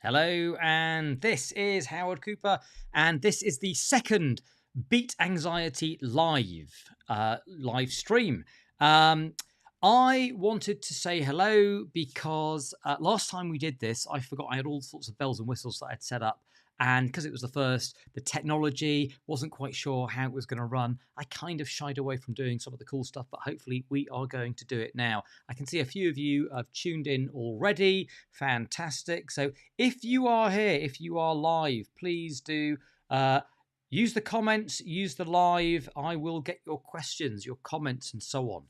Hello, and this is Howard Cooper, and this is the second Beat Anxiety live stream. I wanted to say hello because last time we did this, I forgot I had all sorts of bells and whistles that I'd set up. And because it was the first, the technology wasn't quite sure how it was going to run. I kind of shied away from doing some of the cool stuff, but hopefully we are going to do it now. I can see a few of you have tuned in already. Fantastic. So if you are here, if you are live, please do use the comments, use the live. I will get your questions, your comments, and so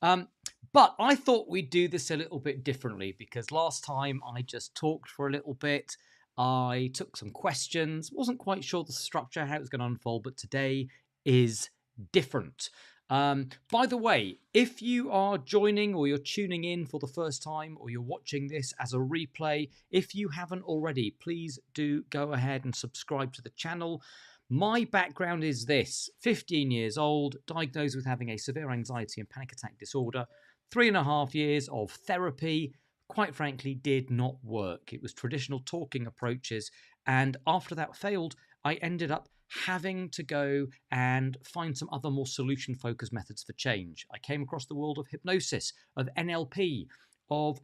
on. But I thought we'd do this a little bit differently because last time I just talked for a little bit. I took some questions, wasn't quite sure the structure, how it was going to unfold, but today is different. By the way, if you are joining or you're tuning in for the first time or you're watching this as a replay, if you haven't already, please do go ahead and subscribe to the channel. My background is this: 15 years old, diagnosed with having a severe anxiety and panic attack disorder, 3.5 years of therapy. Quite frankly, did not work. It was traditional talking approaches. And after that failed, I ended up having to go and find some other more solution-focused methods for change. I came across the world of hypnosis, of NLP, of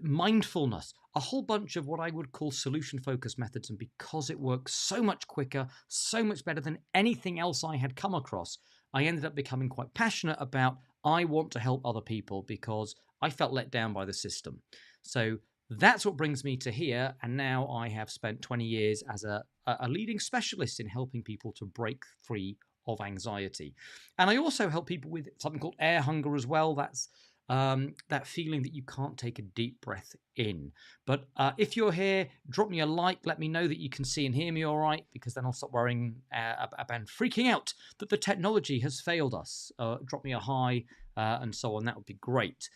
mindfulness, a whole bunch of what I would call solution-focused methods. And because it works so much quicker, so much better than anything else I had come across, I ended up becoming quite passionate about, I want to help other people because I felt let down by the system. So that's what brings me to here. And now I have spent 20 years as a leading specialist in helping people to break free of anxiety. And I also help people with something called air hunger as well. That's that feeling that you can't take a deep breath in. But if you're here, drop me a like. Let me know that you can see and hear me all right, because then I'll stop worrying about freaking out that the technology has failed us. Drop me a hi and so on. That would be great.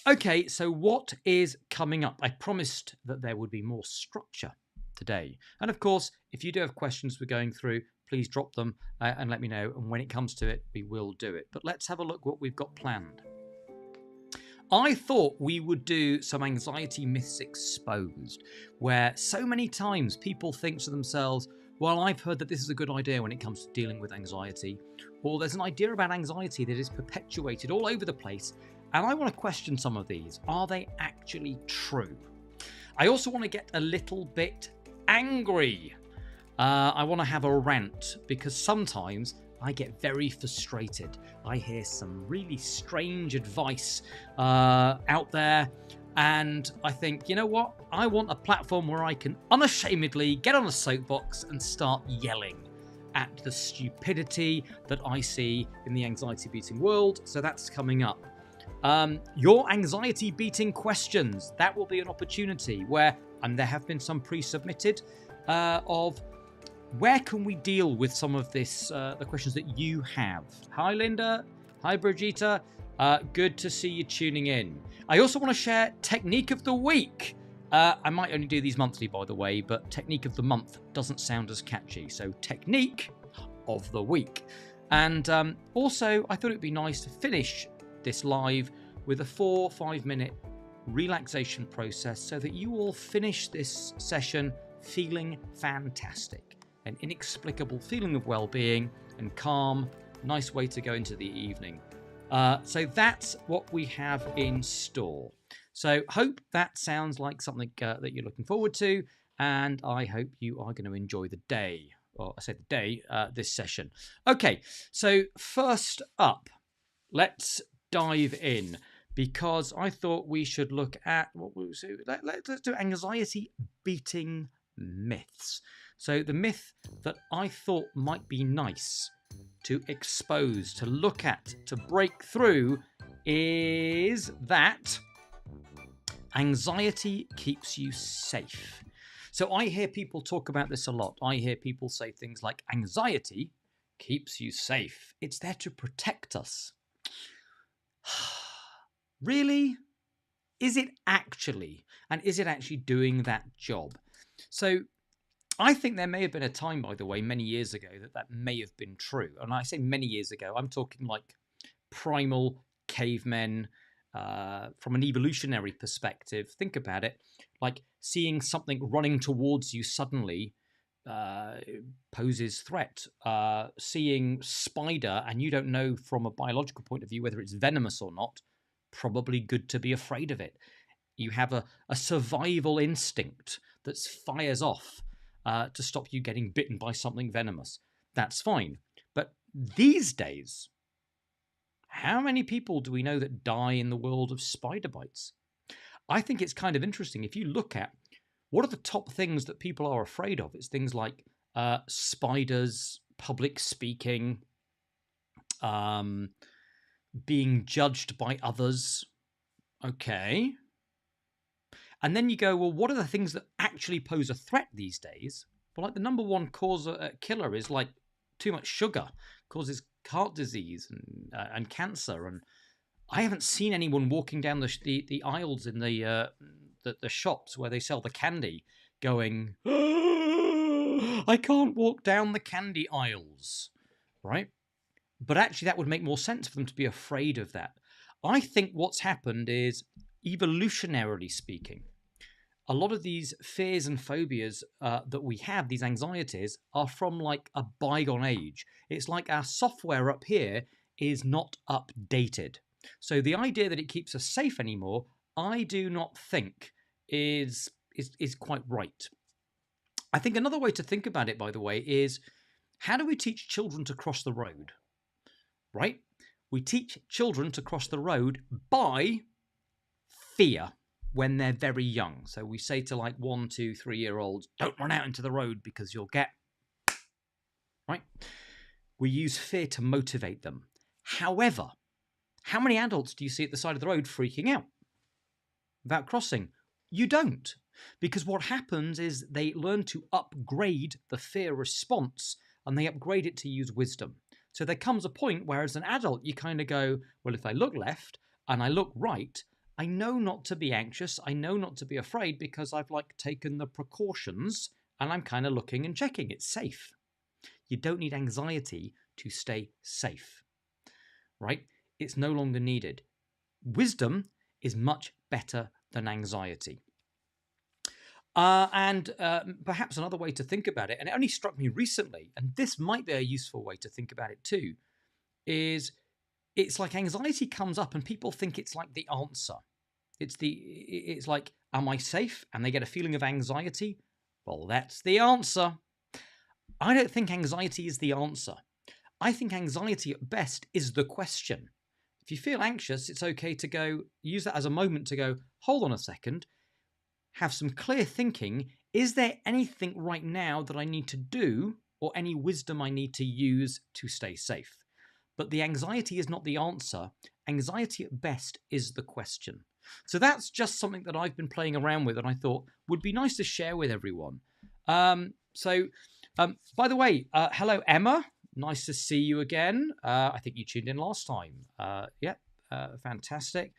Okay, so what is coming up? I promised that there would be more structure today. And of course, if you do have questions we're going through, please drop them and let me know. And when it comes to it, we will do it. But let's have a look what we've got planned. I thought we would do some anxiety myths exposed, where so many times people think to themselves, well, I've heard that this is a good idea when it comes to dealing with anxiety, or there's an idea about anxiety that is perpetuated all over the place, and I want to question some of these. Are they actually true? I also want to get a little bit angry. I want to have a rant, because sometimes I get very frustrated. I hear some really strange advice out there, and I think, you know what? I want a platform where I can unashamedly get on a soapbox and start yelling at the stupidity that I see in the anxiety beating world. So that's coming up. Your anxiety beating questions, that will be an opportunity where, and there have been some pre-submitted, of where can we deal with some of this, the questions that you have. Hi, Linda. Hi, Brigitte. Good to see you tuning in. I also want to share Technique of the Week. I might only do these monthly, by the way, but Technique of the Month doesn't sound as catchy. So Technique of the Week. And also, I thought it'd be nice to finish this live with a 4-5 minute relaxation process so that you all finish this session feeling fantastic. An inexplicable feeling of well-being and calm. Nice way to go into the evening. So that's what we have in store. So hope that sounds like something that you're looking forward to, and I hope you are going to enjoy the day. Or I say the day, this session. Okay, so first up, let's dive in, because I thought we should look at what we let's do anxiety beating myths. So the myth that I thought might be nice to expose, to look at, to break through is that anxiety keeps you safe. So I hear people talk about this a lot. I hear people say things like anxiety keeps you safe. It's there to protect us. Really? Is it actually? And is it actually doing that job? So I think there may have been a time, by the way, many years ago, that may have been true. And I say many years ago, I'm talking like primal cavemen, from an evolutionary perspective. Think about it. Like seeing something running towards you suddenly poses threat. Seeing spider and you don't know from a biological point of view whether it's venomous or not, probably good to be afraid of it. You have a survival instinct that fires off to stop you getting bitten by something venomous. That's fine. But these days, how many people do we know that die in the world of spider bites? I think it's kind of interesting. If you look at what are the top things that people are afraid of, it's things like spiders, public speaking, being judged by others. Okay. And then you go, well, what are the things that actually pose a threat these days? Well, like the number one killer is like too much sugar, causes heart disease and cancer. And I haven't seen anyone walking down the aisles in the shops where they sell the candy going, I can't walk down the candy aisles, right? But actually, that would make more sense for them to be afraid of that. I think what's happened is, evolutionarily speaking, a lot of these fears and phobias that we have, these anxieties, are from like a bygone age. It's like our software up here is not updated. So the idea that it keeps us safe anymore, I do not think is quite right. I think another way to think about it, by the way, is how do we teach children to cross the road? Right? We teach children to cross the road by fear when they're very young. So we say to like 1, 2, 3-year-olds, don't run out into the road because you'll get... Right? We use fear to motivate them. However, how many adults do you see at the side of the road freaking out about crossing? You don't. Because what happens is they learn to upgrade the fear response and they upgrade it to use wisdom. So there comes a point where as an adult, you kind of go, well, if I look left and I look right, I know not to be anxious. I know not to be afraid because I've like taken the precautions and I'm kind of looking and checking. It's safe. You don't need anxiety to stay safe, right? It's no longer needed. Wisdom is much better than anxiety. And perhaps another way to think about it, and it only struck me recently, and this might be a useful way to think about it too, is it's like anxiety comes up and people think it's like the answer. It's like, am I safe? And they get a feeling of anxiety. Well, that's the answer. I don't think anxiety is the answer. I think anxiety at best is the question. If you feel anxious, it's okay to go, use that as a moment to go, hold on a second, have some clear thinking. Is there anything right now that I need to do or any wisdom I need to use to stay safe? But the anxiety is not the answer. Anxiety at best is the question. So that's just something that I've been playing around with and I thought would be nice to share with everyone. By the way, hello, Emma. Nice to see you again. I think you tuned in last time. Fantastic.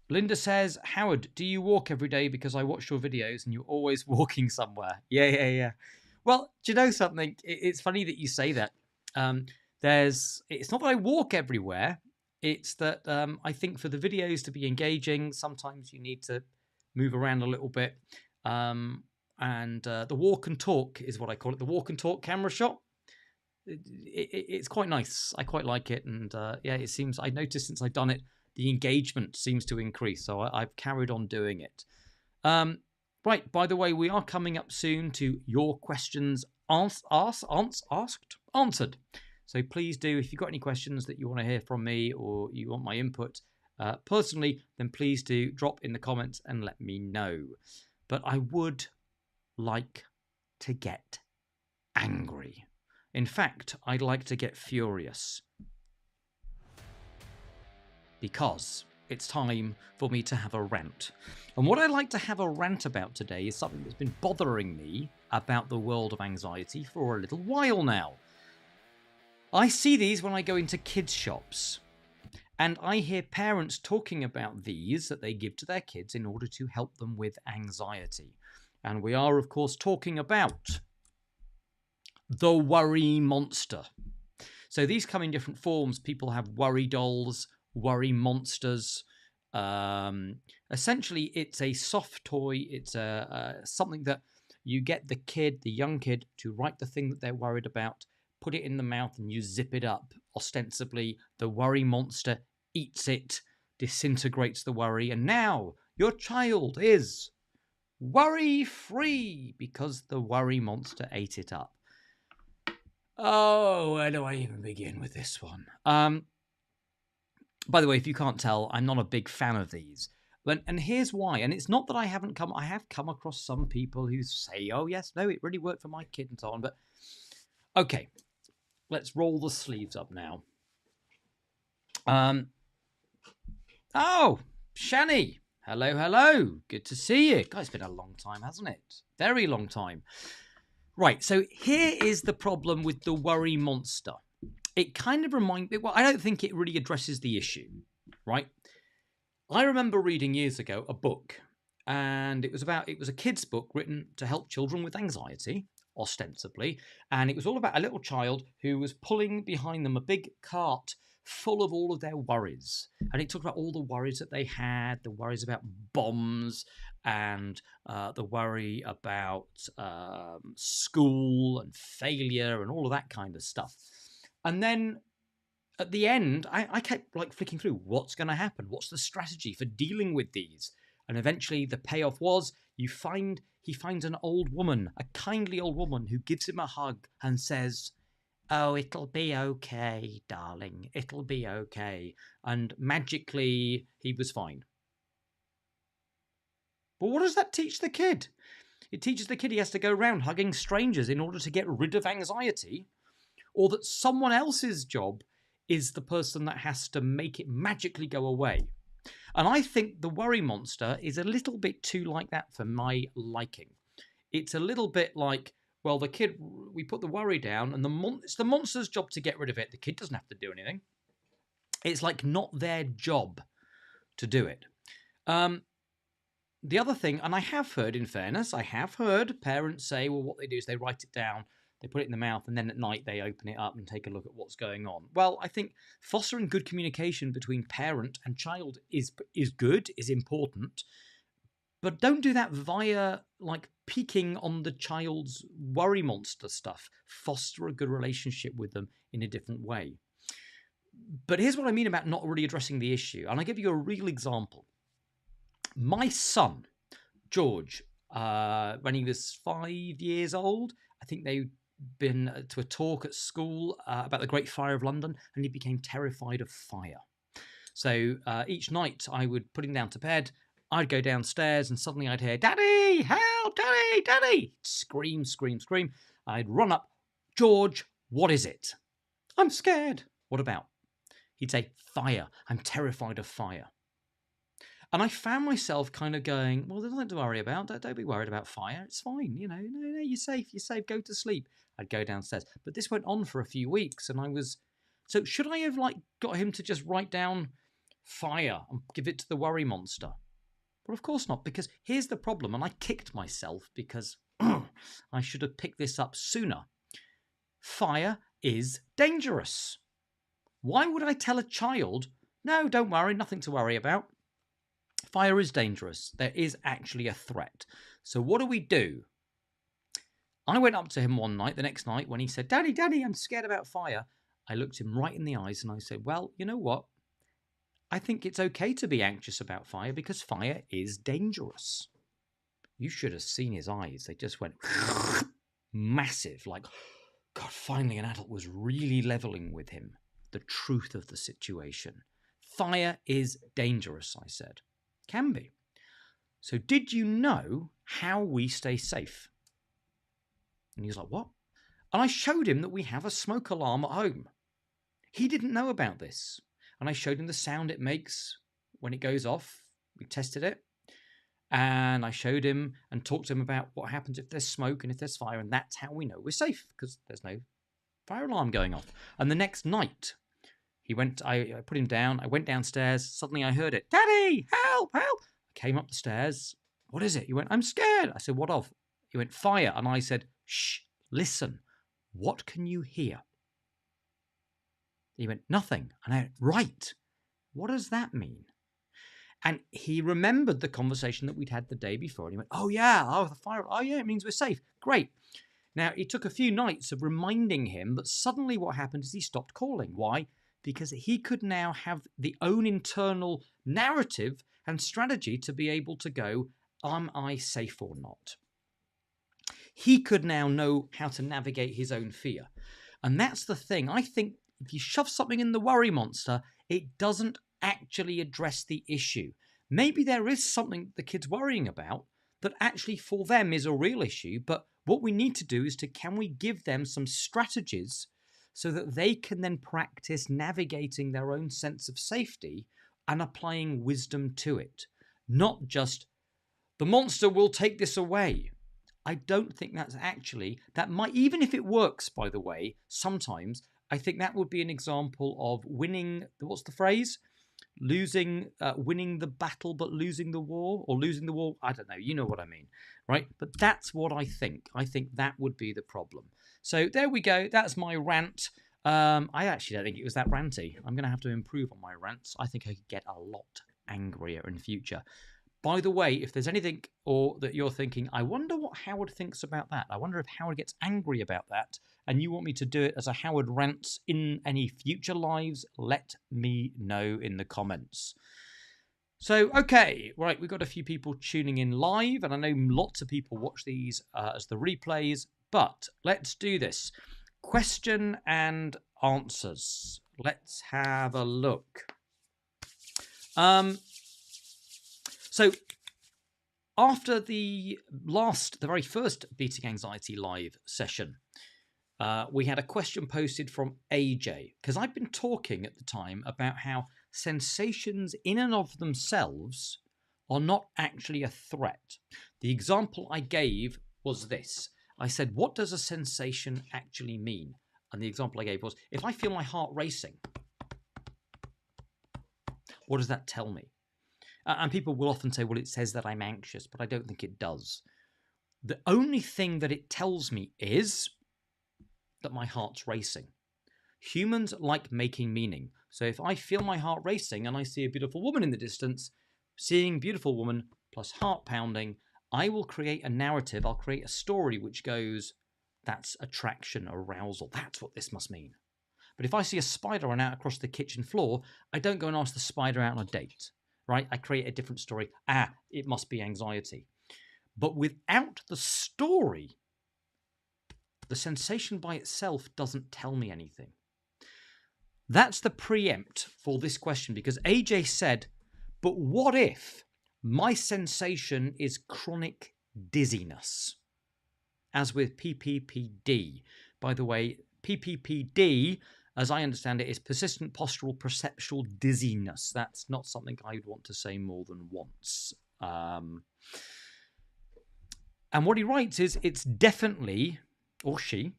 Linda says, Howard, do you walk every day? Because I watch your videos and you're always walking somewhere. Yeah. Well, do you know something? It's funny that you say that. It's not that I walk everywhere. It's that I think for the videos to be engaging, sometimes you need to move around a little bit. The walk and talk is what I call it. The walk and talk camera shot. It's quite nice. I quite like it. And it seems, I noticed since I've done it, the engagement seems to increase. So I've carried on doing it. Right. By the way, we are coming up soon to your questions answered. So please do, if you've got any questions that you want to hear from me or you want my input personally, then please do drop in the comments and let me know. But I would like to get angry. In fact, I'd like to get furious. Because it's time for me to have a rant. And what I'd like to have a rant about today is something that's been bothering me about the world of anxiety for a little while now. I see these when I go into kids' shops. And I hear parents talking about these that they give to their kids in order to help them with anxiety. And we are, of course, talking about the worry monster. So these come in different forms. People have worry dolls, worry monsters. Um, Essentially, it's a soft toy. It's something that you get the young kid, to write the thing that they're worried about, put it in the mouth, and you zip it up. Ostensibly, the worry monster eats it, disintegrates the worry, and now your child is worry free because the worry monster ate it up. Oh, where do I even begin with this one? By the way, if you can't tell, I'm not a big fan of these. And here's why. And it's not that I have come across some people who say, oh, yes, no, it really worked for my kid and so on. But okay, let's roll the sleeves up now. Oh, Shani. Hello, hello. Good to see you. God, it's been a long time, hasn't it? Very long time. Right, so here is the problem with the worry monster. It kind of reminds me, well, I don't think it really addresses the issue, right? I remember reading years ago a book, and it was a kid's book written to help children with anxiety, ostensibly, and it was all about a little child who was pulling behind them a big cart full of all of their worries. And it talked about all the worries that they had, the worries about bombs, and the worry about school and failure and all of that kind of stuff. And then at the end, I kept like flicking through what's going to happen, what's the strategy for dealing with these, and eventually the payoff was he finds an old woman, a kindly old woman, who gives him a hug and says, "Oh, it'll be okay, darling. It'll be okay." And magically, he was fine. But what does that teach the kid? It teaches the kid he has to go around hugging strangers in order to get rid of anxiety, or that someone else's job is the person that has to make it magically go away. And I think the worry monster is a little bit too like that for my liking. It's a little bit like, well, the kid, we put the worry down, and it's the monster's job to get rid of it. The kid doesn't have to do anything. It's like not their job to do it. The other thing, and I have heard, in fairness, I have heard parents say, well, what they do is they write it down, they put it in the mouth, and then at night they open it up and take a look at what's going on. Well, I think fostering good communication between parent and child is good, is important, but don't do that via like peeking on the child's worry monster stuff. Foster a good relationship with them in a different way. But here's what I mean about not really addressing the issue, and I'll give you a real example. My son, George, when he was 5 years old, I think they'd been to a talk at school about the Great Fire of London, and he became terrified of fire. So each night I would put him down to bed, I'd go downstairs, and suddenly I'd hear, "Daddy, help, Daddy, Daddy!" Scream, scream, scream. I'd run up, "George, what is it?" "I'm scared." "What about?" He'd say, "Fire. I'm terrified of fire." And I found myself kind of going, well, there's nothing to worry about. Don't be worried about fire. It's fine. No, you're safe. You're safe. Go to sleep. I'd go downstairs. But this went on for a few weeks, and I was... So should I have like got him to just write down fire and give it to the worry monster? Well, of course not, because here's the problem, and I kicked myself because I should have picked this up sooner. Fire is dangerous. Why would I tell a child, no, don't worry, nothing to worry about? Fire is dangerous. There is actually a threat. So what do? I went up to him one night, the next night, when he said, Daddy, Daddy, I'm scared about fire. I looked him right in the eyes and I said, well, you know what? I think it's okay to be anxious about fire because fire is dangerous. You should have seen his eyes. They just went massive. Like, God, finally an adult was really leveling with him the truth of the situation. Fire is dangerous, I said. Can be. So did you know how we stay safe? And he was like, what? And I showed him that we have a smoke alarm at home. He didn't know about this. And I showed him the sound it makes when it goes off. We tested it. And I showed him and talked to him about what happens if there's smoke and if there's fire. And that's how we know we're safe, because there's no fire alarm going off. And the next night, I put him down. I went downstairs. Suddenly I heard it. Daddy, help, help. I came up the stairs. What is it? He went, I'm scared. I said, what of? He went, fire. And I said, shh, listen. What can you hear? He went, nothing. And I went, right. What does that mean? And he remembered the conversation that we'd had the day before. And he went, oh, yeah, oh, the fire. Oh, yeah, it means we're safe. Great. Now, it took a few nights of reminding him, but suddenly what happened is he stopped calling. Why? Because he could now have the own internal narrative and strategy to be able to go, am I safe or not? He could now know how to navigate his own fear. And that's the thing. I think if you shove something in the worry monster, it doesn't actually address the issue. Maybe there is something the kid's worrying about that actually for them is a real issue, but what we need to do is can we give them some strategies so that they can then practice navigating their own sense of safety and applying wisdom to it, not just the monster will take this away. I don't think that's actually, that might, even if it works, by the way, sometimes, I think that would be an example of winning, what's the phrase? Winning the battle but losing the war, or losing the war. I don't know. You know what I mean, right? But that's what I think. I think that would be the problem. So there we go. That's my rant. I actually don't think it was that ranty. I'm going to have to improve on my rants. I think I could get a lot angrier in future. By the way, if there's anything or that you're thinking, I wonder what Howard thinks about that. I wonder if Howard gets angry about that, and you want me to do it as a Howard rants in any future lives, let me know in the comments. So, okay, right, we've got a few people tuning in live, and I know lots of people watch these as the replays, but let's do this. Question and answers. Let's have a look. So after the very first Beating Anxiety live session, we had a question posted from AJ, because I've been talking at the time about how sensations in and of themselves are not actually a threat. The example I gave was this. I said, what does a sensation actually mean? And the example I gave was, if I feel my heart racing, what does that tell me? And people will often say, well, it says that I'm anxious, but I don't think it does. The only thing that it tells me is that my heart's racing. Humans like making meaning. So if I feel my heart racing and I see a beautiful woman in the distance, seeing beautiful woman plus heart pounding, I will create a narrative. I'll create a story which goes, that's attraction, arousal. That's what this must mean. But if I see a spider run out across the kitchen floor, I don't go and ask the spider out on a date. Right? I create a different story. It must be anxiety. But without the story, the sensation by itself doesn't tell me anything. That's the preempt for this question, because AJ said, but what if my sensation is chronic dizziness? As with PPPD. By the way, PPPD, as I understand it, is persistent postural perceptual dizziness. That's not something I would want to say more than once. And what he writes is, it's definitely, or she,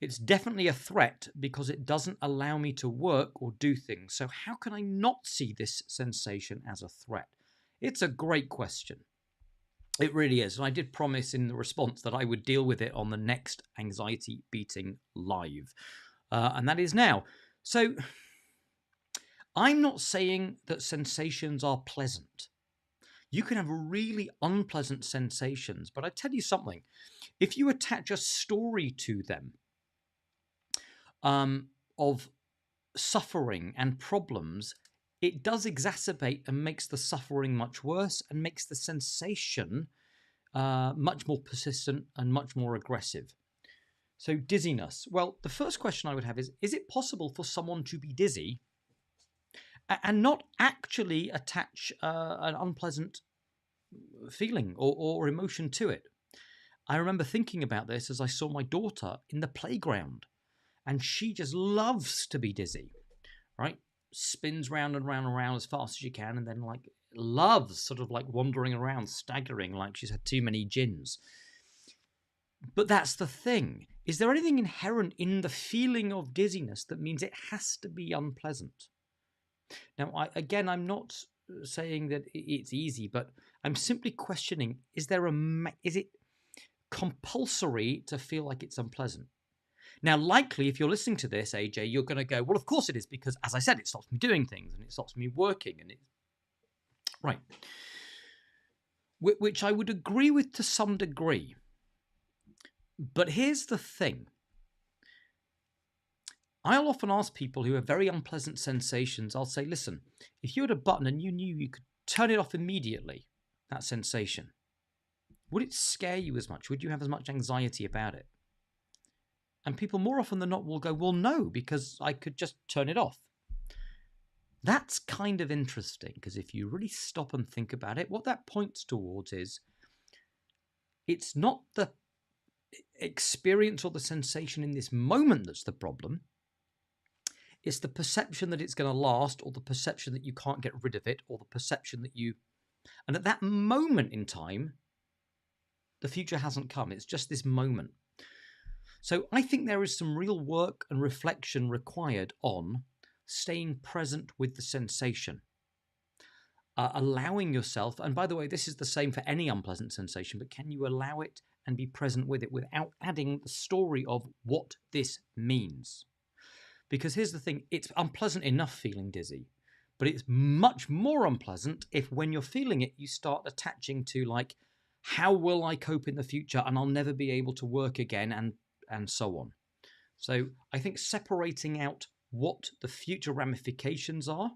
it's definitely a threat because it doesn't allow me to work or do things. So how can I not see this sensation as a threat? It's a great question. It really is. And I did promise in the response that I would deal with it on the next Anxiety Beating Live. And that is now. So I'm not saying that sensations are pleasant. You can have really unpleasant sensations, but I tell you something. If you attach a story to them of suffering and problems, it does exacerbate and makes the suffering much worse and makes the sensation much more persistent and much more aggressive. So dizziness. Well, the first question I would have is it possible for someone to be dizzy and not actually attach an unpleasant feeling or emotion to it? I remember thinking about this as I saw my daughter in the playground, and she just loves to be dizzy, right? Spins round and round and round as fast as she can, and then loves sort of wandering around, staggering like she's had too many gins. But that's the thing. Is there anything inherent in the feeling of dizziness that means it has to be unpleasant? Now, I'm not saying that it's easy, but I'm simply questioning, is it compulsory to feel like it's unpleasant? Now, likely, if you're listening to this, AJ, you're going to go, well, of course it is, because, as I said, it stops me doing things, and it stops me working, and Right. Which I would agree with to some degree. But here's the thing. I'll often ask people who have very unpleasant sensations, I'll say, listen, if you had a button and you knew you could turn it off immediately, that sensation, would it scare you as much? Would you have as much anxiety about it? And people more often than not will go, well, no, because I could just turn it off. That's kind of interesting, because if you really stop and think about it, what that points towards is it's not the experience or the sensation in this moment that's the problem. It's the perception that it's going to last, or the perception that you can't get rid of it, or the perception that you... And at that moment in time, the future hasn't come. It's just this moment. So I think there is some real work and reflection required on staying present with the sensation. Allowing yourself, and by the way, this is the same for any unpleasant sensation, but can you allow it and be present with it without adding the story of what this means? Because here's the thing, it's unpleasant enough feeling dizzy, but it's much more unpleasant if when you're feeling it, you start attaching to like, how will I cope in the future and I'll never be able to work again and so on. So I think separating out what the future ramifications are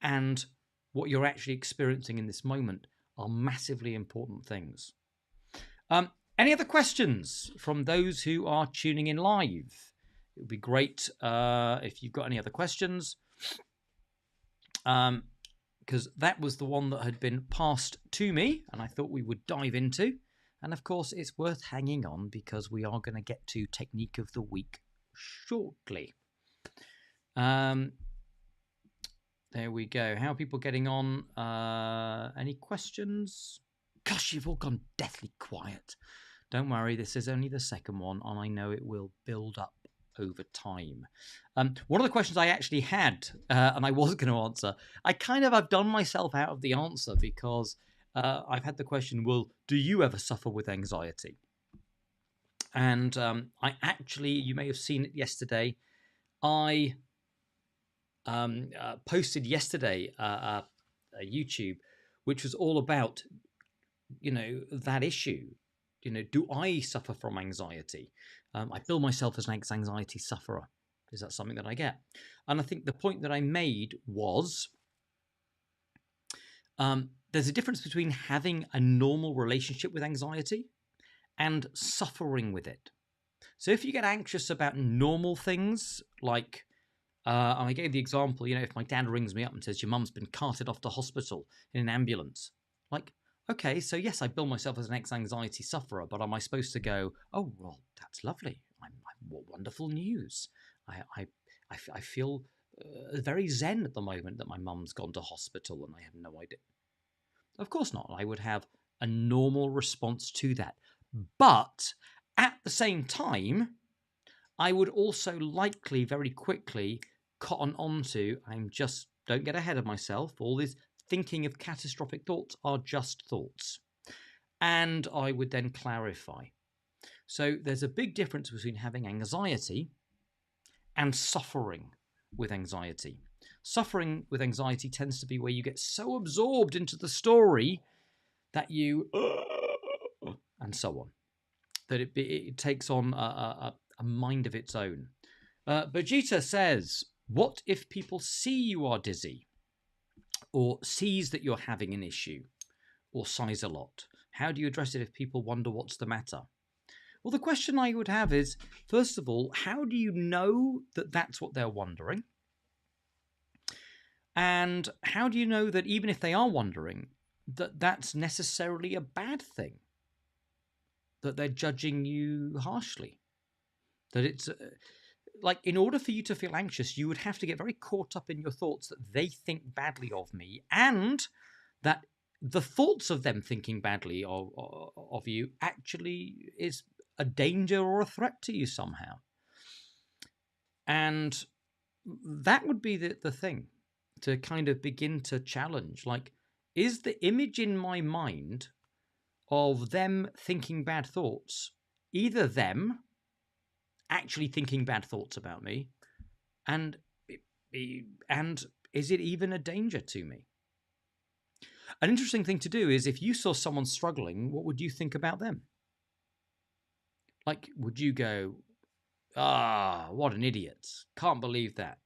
and what you're actually experiencing in this moment are massively important things. Any other questions from those who are tuning in live? It would be great if you've got any other questions, because that was the one that had been passed to me and I thought we would dive into. And of course, it's worth hanging on because we are going to get to Technique of the Week shortly. There we go. How are people getting on? Any questions? Gosh, you've all gone deathly quiet. Don't worry, this is only the second one, and I know it will build up over time. One of the questions I actually had, and I was going to answer, I've done myself out of the answer because I've had the question, well, do you ever suffer with anxiety? And I actually, you may have seen it yesterday, I posted yesterday a YouTube, which was all about, that issue. Do I suffer from anxiety? I bill myself as an anxiety sufferer. Is that something that I get? And I think the point that I made was there's a difference between having a normal relationship with anxiety and suffering with it. So if you get anxious about normal things, like, and I gave the example, if my dad rings me up and says, your mum's been carted off to hospital in an ambulance, like, okay, so yes, I bill myself as an ex-anxiety sufferer, but am I supposed to go, oh, well, that's lovely. What wonderful news. I feel very zen at the moment that my mum's gone to hospital and I have no idea. Of course not. I would have a normal response to that. But at the same time, I would also likely very quickly cotton on to, don't get ahead of myself. All this thinking of catastrophic thoughts are just thoughts. And I would then clarify. So there's a big difference between having anxiety and suffering with anxiety. Suffering with anxiety tends to be where you get so absorbed into the story that you and so on, that it takes on a mind of its own. Bajita says, what if people see you are dizzy or sees that you're having an issue or sighs a lot? How do you address it if people wonder what's the matter? Well, the question I would have is, first of all, how do you know that that's what they're wondering? And how do you know that even if they are wondering, that that's necessarily a bad thing? That they're judging you harshly? That it's like, in order for you to feel anxious, you would have to get very caught up in your thoughts that they think badly of me, and that the thoughts of them thinking badly of you actually is a danger or a threat to you somehow. And that would be the thing to kind of begin to challenge. Like, is the image in my mind of them thinking bad thoughts either them actually thinking bad thoughts about me, and is it even a danger to me? An interesting thing to do is if you saw someone struggling, what would you think about them? Like, would you go, what an idiot. Can't believe that.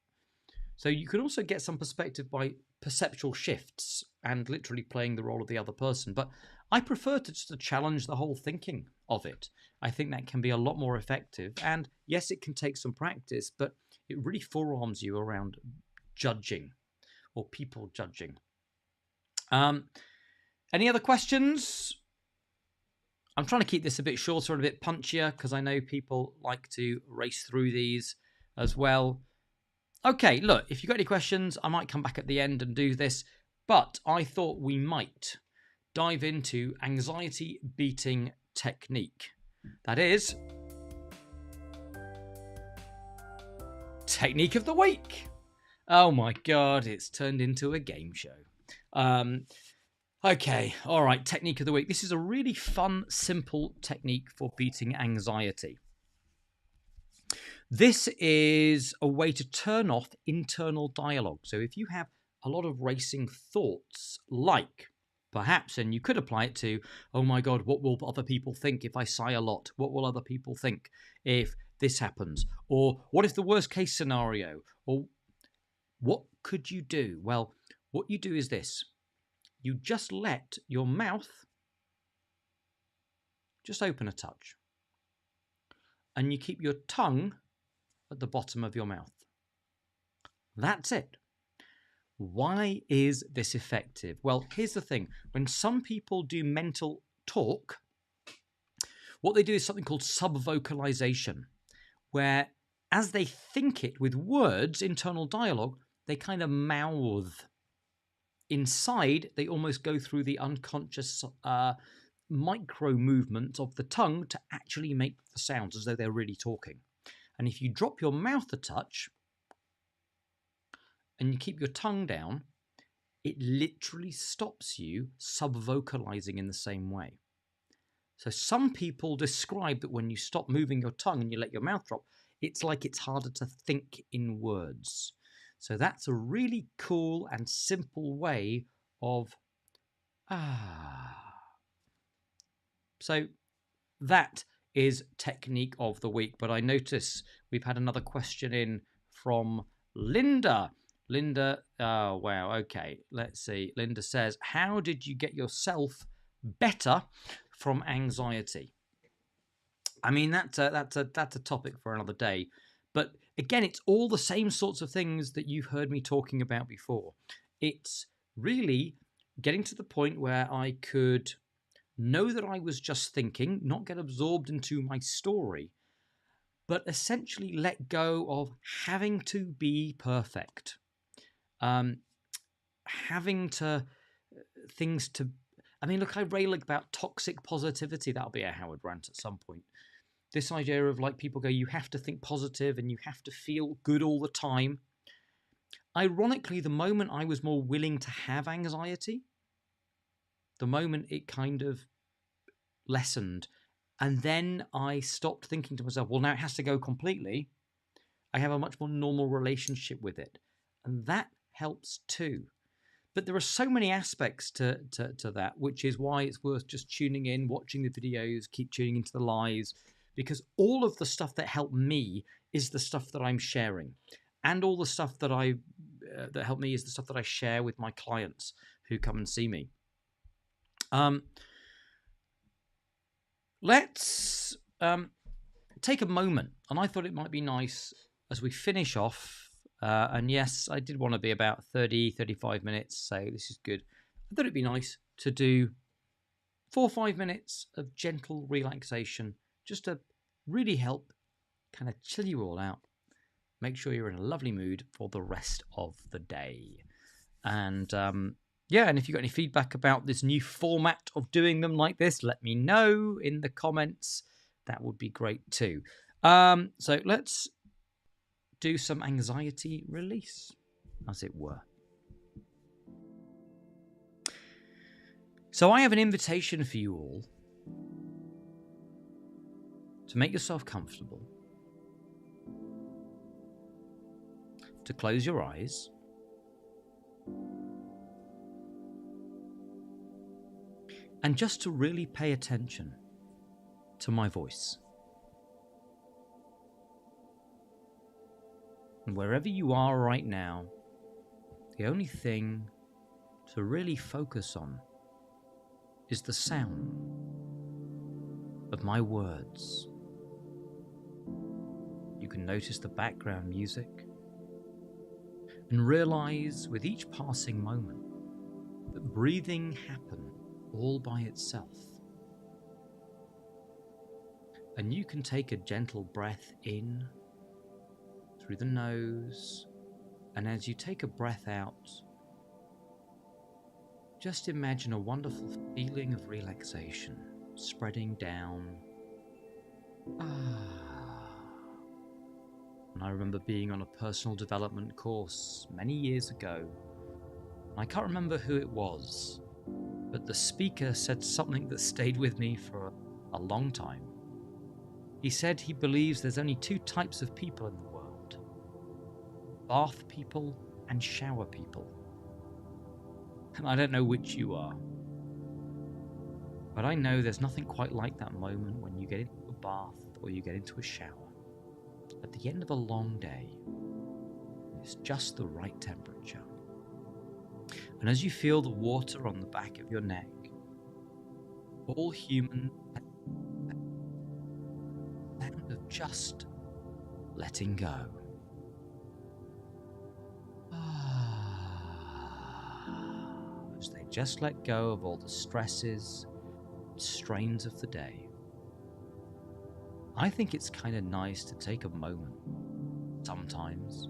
So you can also get some perspective by perceptual shifts and literally playing the role of the other person. But I prefer to just to challenge the whole thinking of it. I think that can be a lot more effective. And yes, it can take some practice, but it really forearms you around judging or people judging. Any other questions? I'm trying to keep this a bit shorter and a bit punchier because I know people like to race through these as well. Okay, look, if you've got any questions, I might come back at the end and do this, but I thought we might dive into anxiety beating technique. That is technique of the week. Oh my God, it's turned into a game show. Okay, all right, technique of the week. This is a really fun, simple technique for beating anxiety. This is a way to turn off internal dialogue. So if you have a lot of racing thoughts, like perhaps, and you could apply it to, oh my God, what will other people think if I sigh a lot? What will other people think if this happens? Or what if the worst case scenario? Or what could you do? Well, what you do is this. You just let your mouth just open a touch. And you keep your tongue at the bottom of your mouth. That's it. Why is this effective? Well, here's the thing. When some people do mental talk, what they do is something called subvocalization, where as they think it with words, internal dialogue, they kind of mouth. Inside, they almost go through the unconscious micro movements of the tongue to actually make the sounds as though they're really talking. And if you drop your mouth a touch and you keep your tongue down, it literally stops you subvocalizing in the same way. So some people describe that when you stop moving your tongue and you let your mouth drop, it's like it's harder to think in words. So that's a really cool and simple way of So that is technique of the week. But I notice we've had another question in from Linda. Linda, oh, wow, okay, let's see. Linda says, how did you get yourself better from anxiety? I mean, that's a topic for another day. But again, it's all the same sorts of things that you've heard me talking about before. It's really getting to the point where I could know that I was just thinking, not get absorbed into my story, but essentially let go of having to be perfect. Having to things to, I mean, look, I rail about toxic positivity. That'll be a Howard rant at some point. This idea of like people go, you have to think positive and you have to feel good all the time. Ironically, the moment I was more willing to have anxiety, the moment it kind of lessened. And then I stopped thinking to myself, well, now it has to go completely. I have a much more normal relationship with it. And that helps too. But there are so many aspects to that, which is why it's worth just tuning in, watching the videos, keep tuning into the lives, because all of the stuff that helped me is the stuff that I'm sharing. And all the stuff that that helped me is the stuff that I share with my clients who come and see me. Let's take a moment, and I thought it might be nice as we finish off, and yes, I did want to be about 35 minutes, so this is good. I thought it'd be nice to do 4 or 5 minutes of gentle relaxation, just to really help kind of chill you all out, make sure you're in a lovely mood for the rest of the day. And yeah, and if you've got any feedback about this new format of doing them like this, let me know in the comments. That would be great too. So let's do some anxiety release, as it were. So I have an invitation for you all to make yourself comfortable, to close your eyes, and just to really pay attention to my voice. And wherever you are right now, the only thing to really focus on is the sound of my words. You can notice the background music and realize with each passing moment that breathing happens all by itself. And you can take a gentle breath in through the nose, and as you take a breath out, just imagine a wonderful feeling of relaxation spreading down. And I remember being on a personal development course many years ago. I can't remember who it was, but the speaker said something that stayed with me for a long time. He said he believes there's only two types of people in the world: bath people and shower people. And I don't know which you are, but I know there's nothing quite like that moment when you get into a bath or you get into a shower at the end of a long day. It's just the right temperature. And as you feel the water on the back of your neck, all human sound of just letting go. As they just let go of all the stresses and strains of the day. I think it's kind of nice to take a moment sometimes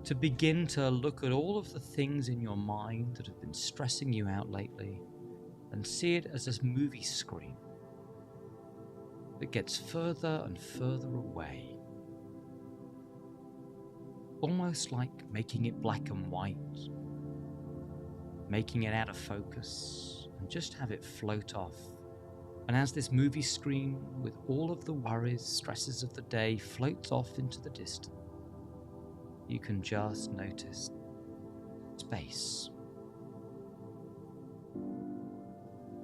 to begin to look at all of the things in your mind that have been stressing you out lately and see it as a movie screen that gets further and further away. Almost like making it black and white, making it out of focus, and just have it float off. And as this movie screen with all of the worries, stresses of the day floats off into the distance, you can just notice space,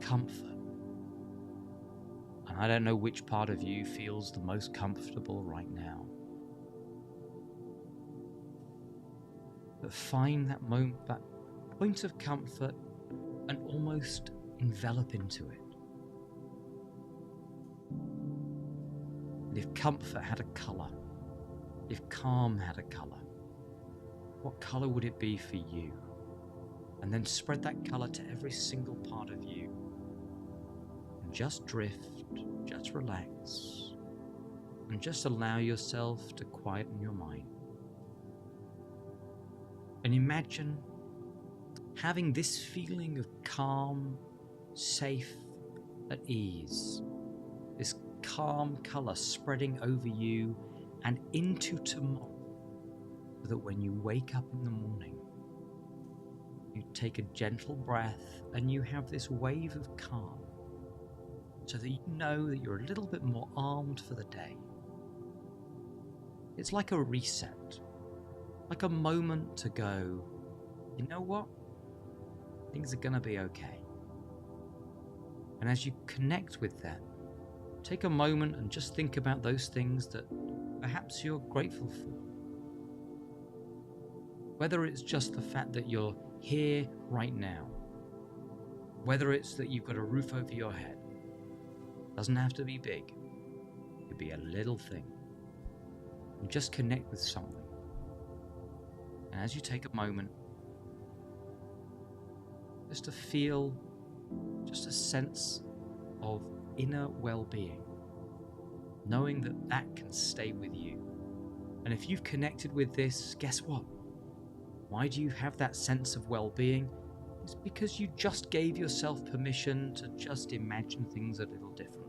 comfort. And I don't know which part of you feels the most comfortable right now, but find that moment, that point of comfort, and almost envelop into it. And if comfort had a colour, if calm had a colour, what colour would it be for you? And then spread that colour to every single part of you. And just drift, just relax, and just allow yourself to quieten your mind. And imagine having this feeling of calm, safe, at ease. This calm colour spreading over you and into tomorrow, so that when you wake up in the morning, you take a gentle breath and you have this wave of calm, so that you know that you're a little bit more armed for the day. It's like a reset, like a moment to go, you know what? Things are gonna be okay. And as you connect with that, take a moment and just think about those things that perhaps you're grateful for. Whether it's just the fact that you're here right now, whether it's that you've got a roof over your head, doesn't have to be big, it could be a little thing. And just connect with something. And as you take a moment, just to feel just a sense of inner well-being, knowing that that can stay with you. And if you've connected with this, guess what? Why do you have that sense of well-being? It's because you just gave yourself permission to just imagine things a little different.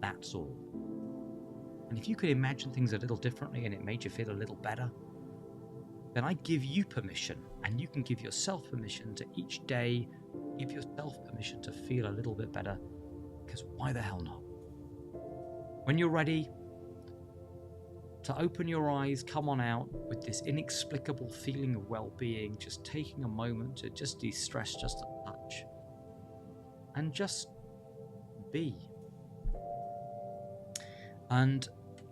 That's all. And if you could imagine things a little differently and it made you feel a little better, then I give you permission, and you can give yourself permission to each day give yourself permission to feel a little bit better, because why the hell not? When you're ready to open your eyes, come on out with this inexplicable feeling of well-being, just taking a moment to just de-stress just a touch. and just be. And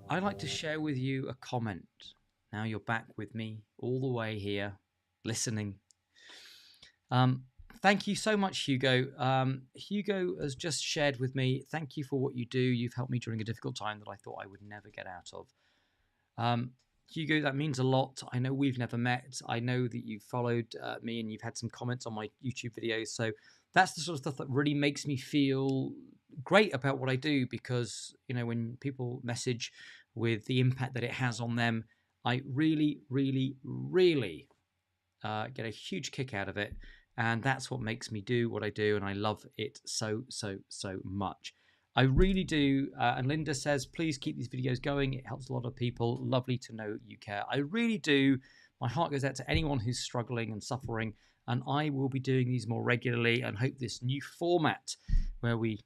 I'd like to share with you a comment. Now you're back with me all the way here, listening. Thank you so much, Hugo. Hugo has just shared with me, thank you for what you do. You've helped me during a difficult time that I thought I would never get out of. Hugo, that means a lot. I know we've never met. I know that you've followed me and you've had some comments on my YouTube videos. So that's the sort of stuff that really makes me feel great about what I do, because, you know, when people message with the impact that it has on them, I really, really, really get a huge kick out of it. And that's what makes me do what I do. And I love it so, so, so much. I really do. And Linda says, please keep these videos going. It helps a lot of people. Lovely to know you care. I really do. My heart goes out to anyone who's struggling and suffering. And I will be doing these more regularly, and hope this new format where we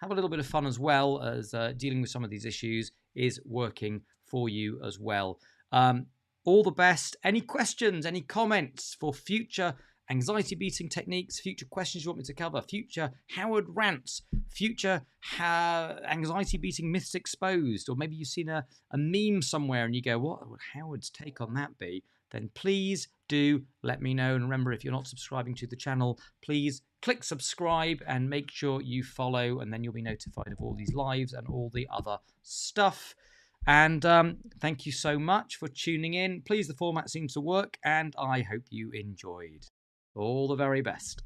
have a little bit of fun as well as dealing with some of these issues is working for you as well. All the best. Any questions, any comments for future anxiety beating techniques, future questions you want me to cover, future Howard rants, future anxiety beating myths exposed, or maybe you've seen a meme somewhere and you go, what would Howard's take on that be? Then please do let me know. And remember, if you're not subscribing to the channel, please click subscribe and make sure you follow, and then you'll be notified of all these lives and all the other stuff. And thank you so much for tuning in. Please, the format seems to work, and I hope you enjoyed. All the very best.